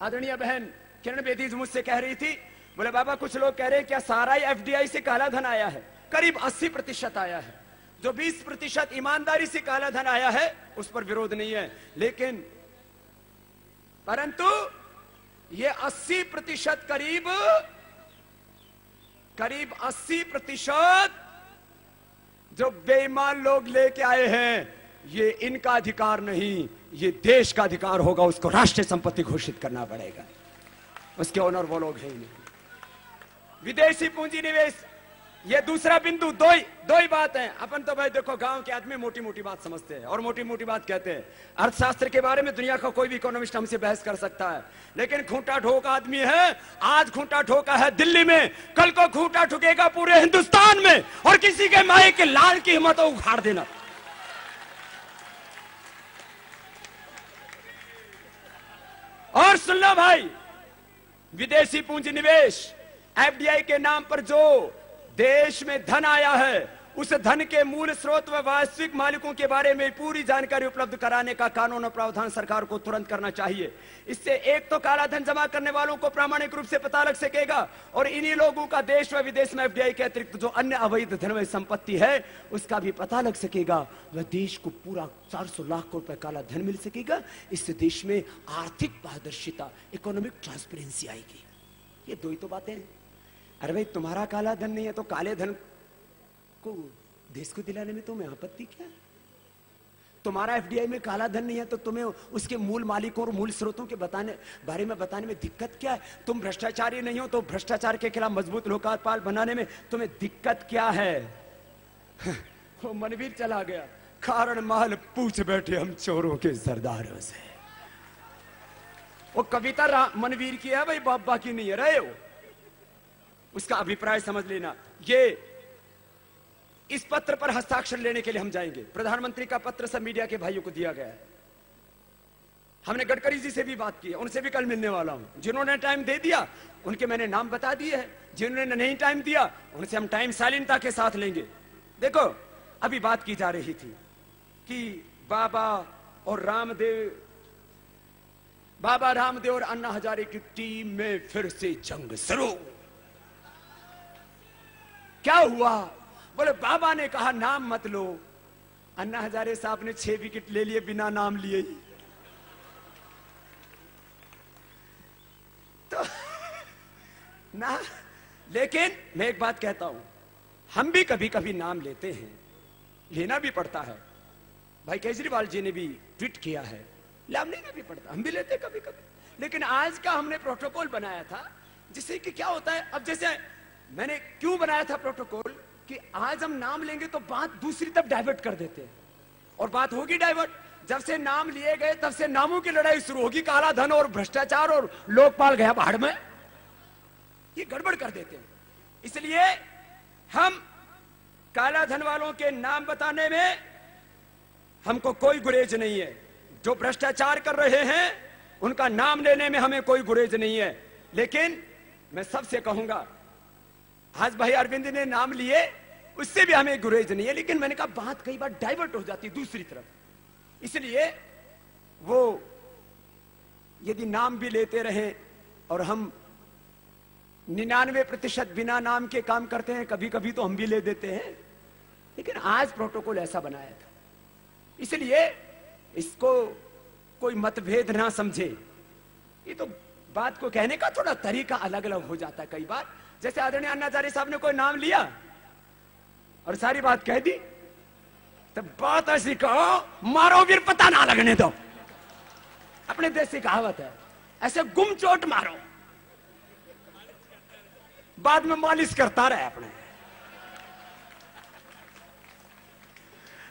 आदरणीय बहन किरण बेदी मुझसे कह रही थी, बोले बाबा कुछ लोग कह रहे हैं क्या सारा ही एफडीआई से काला धन आया है? करीब 80% आया है। जो 20% ईमानदारी से काला धन आया है उस पर विरोध नहीं है, लेकिन परंतु ये 80% करीब 80% जो बेईमान लोग लेके आए हैं, ये इनका अधिकार नहीं, ये देश का अधिकार होगा। उसको राष्ट्रीय संपत्ति घोषित करना पड़ेगा। उसके ओनर वो लोग हैं ही नहीं। विदेशी पूंजी निवेश, ये दूसरा बिंदु। दो ही बात है। अपन तो भाई देखो गांव के आदमी मोटी मोटी बात समझते हैं और मोटी मोटी बात कहते हैं। अर्थशास्त्र के बारे में दुनिया का कोई भी इकोनॉमिस्ट हमसे बहस कर सकता है, लेकिन खूंटा ठोक आदमी है। आज खूंटा ठोका है दिल्ली में, कल को खूंटा ठुकेगा पूरे हिंदुस्तान में, और किसी के माए के लाल की हिम्मत उखाड़ देना। और सुन लो भाई, विदेशी पूंजी निवेश एफडीआई के नाम पर जो देश में धन आया है, उस धन के मूल स्रोत व वास्तविक मालिकों के बारे में पूरी जानकारी उपलब्ध कराने का कानून और प्रावधान सरकार को तुरंत करना चाहिए। इससे एक तो काला धन जमा करने वालों को प्रामाणिक रूप से पता लग सकेगा, और इन्हीं लोगों का देश व विदेश में एफडीआई के अतिरिक्त जो अन्य अवैध धन व संपत्ति है उसका भी पता लग सकेगा। वह देश को पूरा 400 लाख रुपए काला धन मिल सकेगा। इससे देश में आर्थिक पारदर्शिता, इकोनॉमिक ट्रांसपेरेंसी आएगी। ये दो ही तो बातें हैं। अरे भाई तुम्हारा काला धन नहीं है तो काले धन को देश को दिलाने में तुम्हें आपत्ति क्या? तुम्हारा एफडीआई में काला धन नहीं है तो तुम्हें उसके मूल मालिकों और मूल स्रोतों के बारे में बताने में दिक्कत क्या है? तुम भ्रष्टाचारी नहीं हो तो भ्रष्टाचार के खिलाफ मजबूत लोकपाल बनाने में तुम्हें दिक्कत क्या है? वो मनवीर चला गया, कारण महल पूछ बैठे हम चोरों के सरदारों से। वो कविता मनवीर की है भाई, बाबा की नहीं है। रहे हो उसका अभिप्राय समझ लेना। ये इस पत्र पर हस्ताक्षर लेने के लिए हम जाएंगे। प्रधानमंत्री का पत्र सब मीडिया के भाइयों को दिया गया है। हमने गडकरी जी से भी बात की है, उनसे भी कल मिलने वाला हूं। जिन्होंने टाइम दे दिया उनके मैंने नाम बता दिए हैं, जिन्होंने नहीं टाइम दिया उनसे हम टाइम शालीनता के साथ लेंगे। देखो अभी बात की जा रही थी कि बाबा रामदेव और अन्ना हजारे की टीम में फिर से जंग शुरू। क्या हुआ? बोले बाबा ने कहा नाम मत लो। अन्ना हजारे साहब ने 6 विकेट ले लिए बिना नाम लिए ही। तो ना, लेकिन मैं एक बात कहता हूं, हम भी कभी कभी नाम लेते हैं, लेना भी पड़ता है। भाई केजरीवाल जी ने भी ट्वीट किया है, नाम लेना भी पड़ता, हम भी लेते कभी कभी। लेकिन आज का हमने प्रोटोकॉल बनाया था जिससे कि क्या होता है, अब जैसे मैंने क्यों बनाया था प्रोटोकॉल कि आज हम नाम लेंगे तो बात दूसरी तरफ डाइवर्ट कर देते हैं, और बात होगी डाइवर्ट। जब से नाम लिए गए तब से नामों की लड़ाई शुरू होगी। काला धन और भ्रष्टाचार और लोकपाल गया बाहर में, ये गड़बड़ कर देते हैं। इसलिए हम काला धन वालों के नाम बताने में हमको कोई गुरेज नहीं है। जो भ्रष्टाचार कर रहे हैं उनका नाम लेने में हमें कोई गुरेज नहीं है। लेकिन मैं सबसे कहूंगा, आज भाई अरविंद ने नाम लिए उससे भी हमें गुरेज नहीं है, लेकिन मैंने कहा बात कई बार डाइवर्ट हो जाती है दूसरी तरफ। इसलिए वो यदि नाम भी लेते रहे और हम 99% बिना नाम के काम करते हैं, कभी कभी तो हम भी ले देते हैं, लेकिन आज प्रोटोकॉल ऐसा बनाया था। इसलिए इसको कोई मतभेद ना समझे। ये तो बात को कहने का थोड़ा तरीका अलग अलग हो जाता है कई बार। जैसे आदरणीय अन्ना हजारे साहब ने कोई नाम लिया और सारी बात कह दी, तो बात ऐसी कहो मारो फिर पता ना लगने दो। अपने देश की कहावत है, ऐसे गुम चोट मारो, बाद में मालिश करता रहे अपने।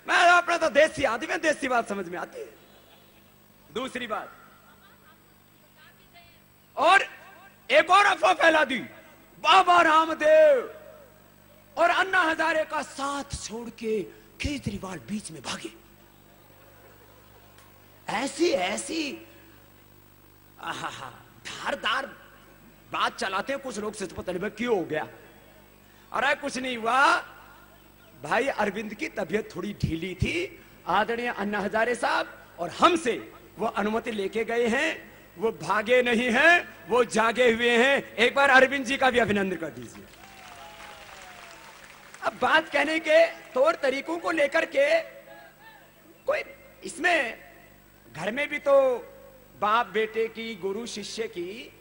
मैं अपने तो देसी आदमी में देसी बात समझ में आती है। दूसरी बात, और एक और अफवाह फैला दी, बाबा रामदेव और अन्ना हजारे का साथ छोड़ के केजरीवाल बीच में भागे। ऐसी धारदार बात चलाते हैं कुछ लोग से, तो पता नहीं क्यों हो गया। अरे कुछ नहीं हुआ भाई, अरविंद की तबीयत थोड़ी ढीली थी। आदरणीय अन्ना हजारे साहब और हमसे वो अनुमति लेके गए हैं वो भागे नहीं हैं, वो जागे हुए हैं। एक बार अरविंद जी का भी अभिनंदन कर दीजिए। अब बात कहने के तौर तरीकों को लेकर के कोई इसमें घर में भी तो बाप बेटे की, गुरु शिष्य की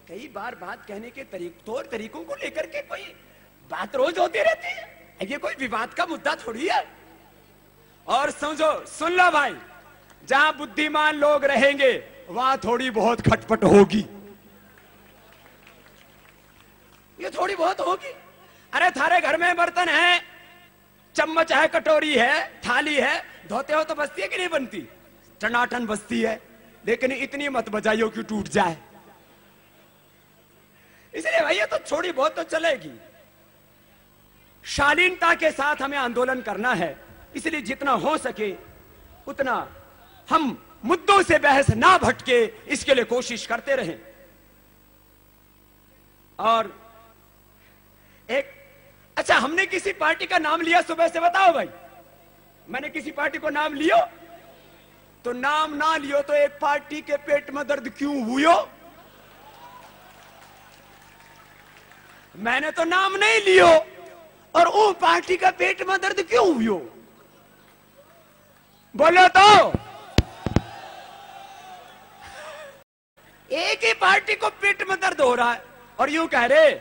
कई बार बात कहने के तौर तरीकों को लेकर के कोई बात रोज होती रहती है। ये कोई विवाद का मुद्दा थोड़ी है। और समझो, सुन लो भाई, जहां बुद्धिमान लोग रहेंगे वहां थोड़ी बहुत खटपट होगी। ये थोड़ी बहुत होगी। अरे थारे घर में बर्तन है, चम्मच है, कटोरी है, थाली है, धोते हो तो बसती है कि नहीं बनती? टनाटन बसती है। लेकिन इतनी मत बजाइयो कि टूट जाए। इसलिए भैया तो थोड़ी बहुत तो चलेगी। शालीनता के साथ हमें आंदोलन करना है। इसलिए जितना हो सके उतना हम मुद्दों से बहस ना भटके, इसके लिए कोशिश करते रहें। और एक अच्छा, हमने किसी पार्टी का नाम लिया सुबह से, बताओ भाई। मैंने किसी पार्टी को नाम लियो? तो नाम ना लियो तो एक पार्टी के पेट में दर्द क्यों हुयो? मैंने तो नाम नहीं लियो और वो पार्टी का पेट में दर्द क्यों हुयो? बोलो तो। एक ही पार्टी को पेट में दर्द हो रहा है और यूं कह रहे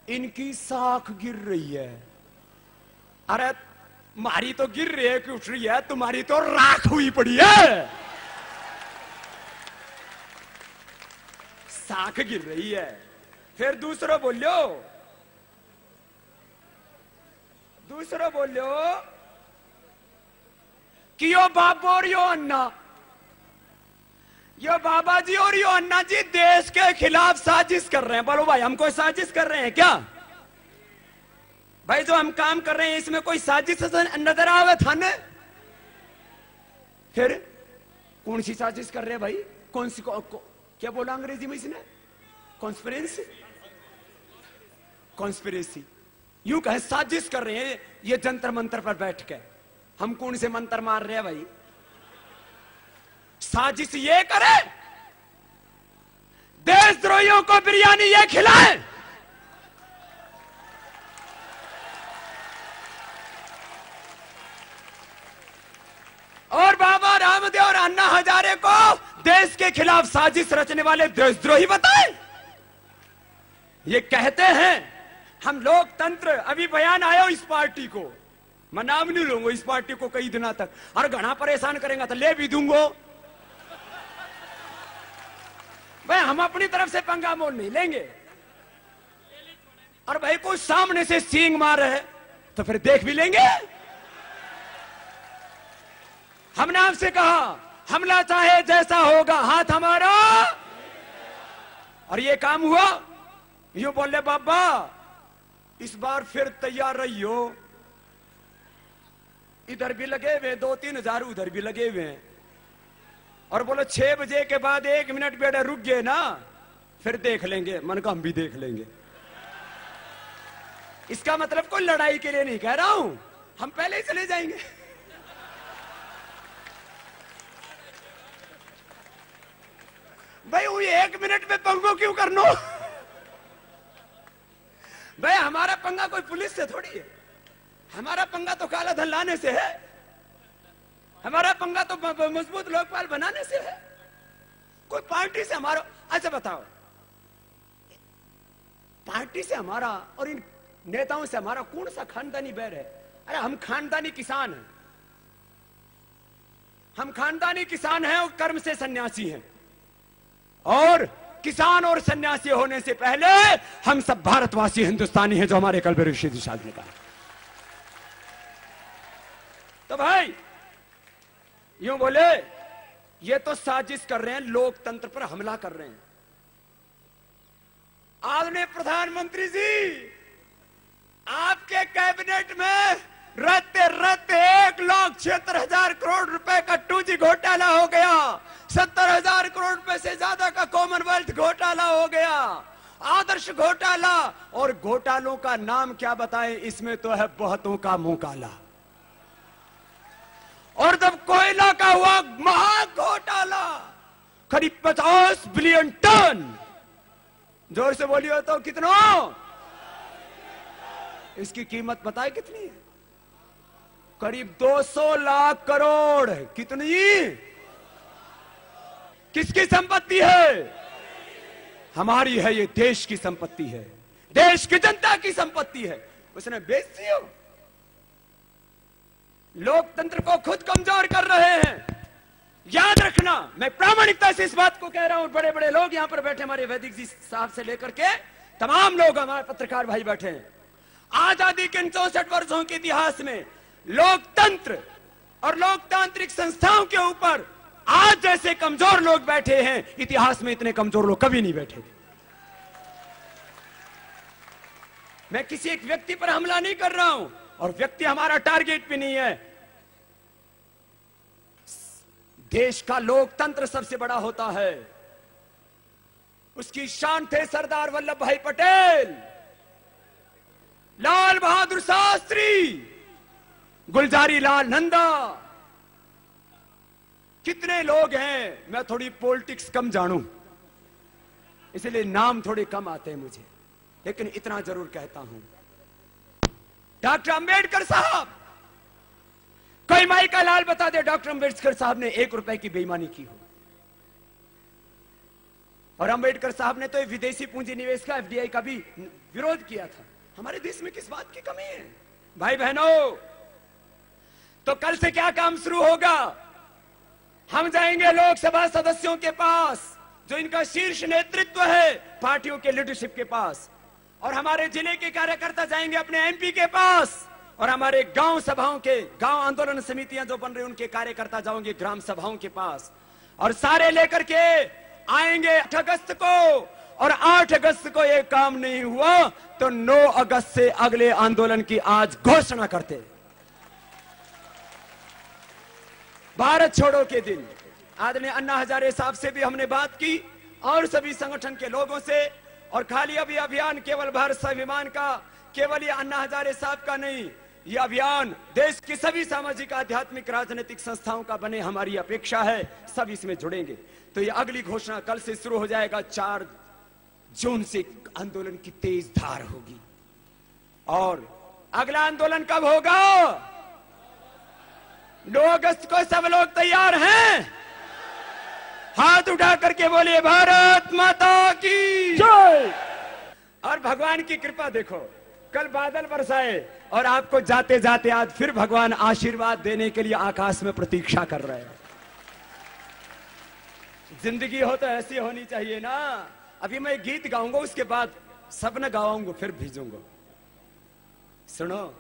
इनकी साख गिर रही है। अरे मारी तो गिर रही है कि उठ रही है, तुम्हारी तो राख हुई पड़ी है। साख गिर रही है। फिर दूसरों बोलो कि यो बाबू और यो अन्ना, यो बाबा जी और यो अन्ना जी देश के खिलाफ साजिश कर रहे हैं। बोलो भाई, हम कोई साजिश कर रहे हैं क्या? भाई जो हम काम कर रहे हैं इसमें कोई साजिश नजर आवे थाने? फिर कौन सी साजिश कर रहे हैं भाई? कौन सी क्या बोला अंग्रेजी में इसने? कॉन्स्पिरेसी। यूं कहे साजिश कर रहे हैं ये जंतर मंतर पर बैठ के। हम कौन से मंत्र मार रहे हैं भाई? साजिश ये करे देशद्रोहियों को बिरयानी ये खिलाए। और बाबा रामदेव और अन्ना हजारे को देश के खिलाफ साजिश रचने वाले देशद्रोही बताए। ये कहते हैं हम लोकतंत्र। अभी बयान आया इस पार्टी को, मैं नाम नहीं लूंगा इस पार्टी को कई दिनों तक, और घना परेशान करेंगे तो ले भी दूंगा। भाई हम अपनी तरफ से पंगा मोल नहीं लेंगे। और भाई कोई सामने से सींग मार है तो फिर देख भी लेंगे। हमने आपसे कहा हमला चाहे जैसा होगा हाथ हमारा, और ये काम हुआ। यूं बोले बाबा इस बार फिर तैयार रहियो। इधर भी लगे हुए 2-3 हजार, उधर भी लगे हुए हैं। और बोलो 6 बजे के बाद 1 मिनट बेटा रुक गए ना फिर देख लेंगे। मन का हम भी देख लेंगे। इसका मतलब कोई लड़ाई के लिए नहीं कह रहा हूं, हम पहले ही चले जाएंगे। भाई वो 1 मिनट में पंगो क्यों करनो? भाई हमारा पंगा कोई पुलिस से थोड़ी है। हमारा पंगा तो काला धन लाने से है। हमारा पंगा तो मजबूत लोकपाल बनाने से है। कोई पार्टी से हमारा, अच्छा बताओ, पार्टी से हमारा और इन नेताओं से हमारा कौन सा खानदानी बैर है? अरे हम खानदानी किसान हैं। हम खानदानी किसान हैं और कर्म से सन्यासी हैं। और किसान और सन्यासी होने से पहले हम सब भारतवासी हिंदुस्तानी हैं, जो हमारे कल्बे ऋषि दिशाद ने कहा। तो भाई यूं बोले ये तो साजिश कर रहे हैं, लोकतंत्र पर हमला कर रहे हैं। आदरणीय प्रधानमंत्री जी, आपके कैबिनेट में रत्ते 1,76,000 करोड़ रुपए का 2G घोटाला हो गया। 70,000 करोड़ रुपए से ज्यादा का कॉमनवेल्थ घोटाला हो गया। आदर्श घोटाला, और घोटालों का नाम क्या बताएं, इसमें तो है बहुतों का मुंह काला। और जब कोयला का हुआ महा घोटाला, करीब 50 बिलियन टन। जोर से बोलिए तो कितना? इसकी कीमत पता है कितनी है? करीब 200 लाख करोड़। कितनी? किसकी संपत्ति है? हमारी है। ये देश की संपत्ति है, देश की जनता की संपत्ति है। उसने बेच दी हो। लोकतंत्र को खुद कमजोर कर रहे हैं। याद रखना, मैं प्रामाणिकता से इस बात को कह रहा हूं। बड़े बड़े लोग यहां पर बैठे, हमारे वैदिक जी साहब से लेकर के तमाम लोग, हमारे पत्रकार भाई बैठे हैं। आजादी के 64 वर्षों के इतिहास में लोकतंत्र और लोकतांत्रिक संस्थाओं के ऊपर आज जैसे कमजोर लोग बैठे हैं, इतिहास में इतने कमजोर लोग कभी नहीं बैठे। मैं किसी एक व्यक्ति पर हमला नहीं कर रहा हूं, और व्यक्ति हमारा टारगेट भी नहीं है। देश का लोकतंत्र सबसे बड़ा होता है। उसकी शान थे सरदार वल्लभ भाई पटेल, लाल बहादुर शास्त्री, गुलजारी लाल नंदा। कितने लोग हैं। मैं थोड़ी पॉलिटिक्स कम जानू, इसलिए नाम थोड़े कम आते हैं मुझे, लेकिन इतना जरूर कहता हूं, डॉक्टर अंबेडकर साहब। कोई माई का लाल बता दे डॉक्टर अंबेडकर साहब ने 1 रुपए की बेईमानी की हो। और अंबेडकर साहब ने तो विदेशी पूंजी निवेश का, एफडीआई का भी विरोध किया था। हमारे देश में किस बात की कमी है? भाई बहनों, तो कल से क्या काम शुरू होगा? हम जाएंगे लोकसभा सदस्यों के पास, जो इनका शीर्ष नेतृत्व है, पार्टियों के लीडरशिप के पास, और हमारे जिले के कार्यकर्ता जाएंगे अपने एमपी के पास, और हमारे गांव सभाओं के, गांव आंदोलन समितियां जो बन रही उनके कार्यकर्ता जाओगे ग्राम सभाओं के पास, और सारे लेकर के आएंगे 8 अगस्त को। और 8 अगस्त को ये काम नहीं हुआ तो 9 अगस्त से अगले आंदोलन की आज घोषणा करते। भारत छोड़ो के दिन आदरणीय अन्ना हजारे साहब से भी हमने बात की, और सभी संगठन के लोगों से। और खाली अभी अभियान केवल भारत स्वाभिमान का, केवल ये अन्ना हजारे साहब का नहीं, ये अभियान देश की सभी सामाजिक, आध्यात्मिक, राजनीतिक संस्थाओं का बने। हमारी अपेक्षा है सब इसमें जुड़ेंगे। तो ये अगली घोषणा कल से शुरू हो जाएगा। 4 जून से आंदोलन की तेज धार होगी। और अगला आंदोलन कब होगा? 9 अगस्त को। सब लोग तैयार हैं? हाथ उठा करके बोलिए भारत माता की जय। और भगवान की कृपा देखो, कल बादल बरसाए और आपको जाते जाते आज फिर भगवान आशीर्वाद देने के लिए आकाश में प्रतीक्षा कर रहे हैं। जिंदगी हो तो ऐसी होनी चाहिए ना। अभी मैं गीत गाऊंगा, उसके बाद सपना गाऊंगा, फिर भेजूंगा। सुनो,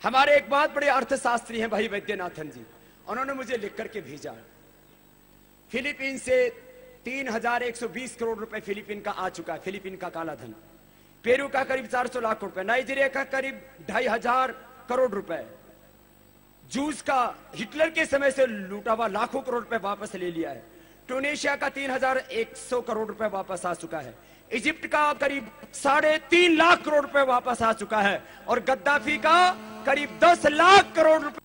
हमारे एक बहुत बड़े अर्थशास्त्री हैं भाई वैद्यनाथन जी, उन्होंने मुझे लिख करके भेजा। फिलीपीन से 3120 करोड़ रुपए फिलीपीन का आ चुका है, फिलीपीन का काला धन। पेरू का करीब 400 लाख रुपए, नाइजीरिया का करीब 2500 करोड़ रुपए, जूस का हिटलर के समय से लूटा हुआ लाखों करोड़ रुपए वापस ले लिया है। ट्यूनीशिया का 3100 करोड़ रुपए वापस आ चुका है। इजिप्ट का करीब 3.5 लाख करोड़ रुपए वापस आ चुका है। और गद्दाफी का करीब 10 लाख करोड़ रुपए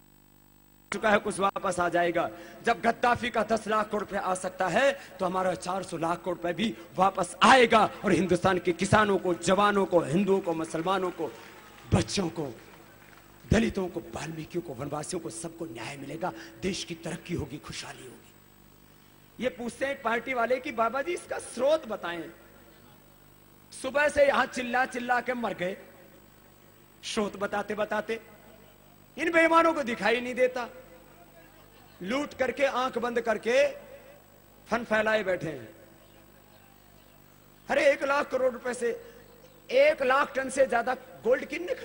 चुका है, कुछ वापस आ जाएगा। जब गद्दाफी का 10 लाख करोड़ रुपए आ सकता है तो हमारा 400 लाख करोड़ रुपए भी वापस आएगा। और हिंदुस्तान के किसानों को, जवानों को, हिंदुओं को, मुसलमानों को, बच्चों को, दलितों को, वाल्मीकियों को, वनवासियों को, सबको न्याय मिलेगा। देश की तरक्की होगी, खुशहाली होगी। ये पूछते हैं पार्टी वाले कि बाबा जी इसका स्रोत बताएं। सुबह से यहां चिल्ला चिल्ला के मर गए, स्रोत बताते बताते। इन बेईमानों को दिखाई नहीं देता, लूट करके आंख बंद करके फन फैलाए बैठे हैं। अरे 1 लाख करोड़ रुपए से 1 लाख टन से ज्यादा गोल्ड किन ने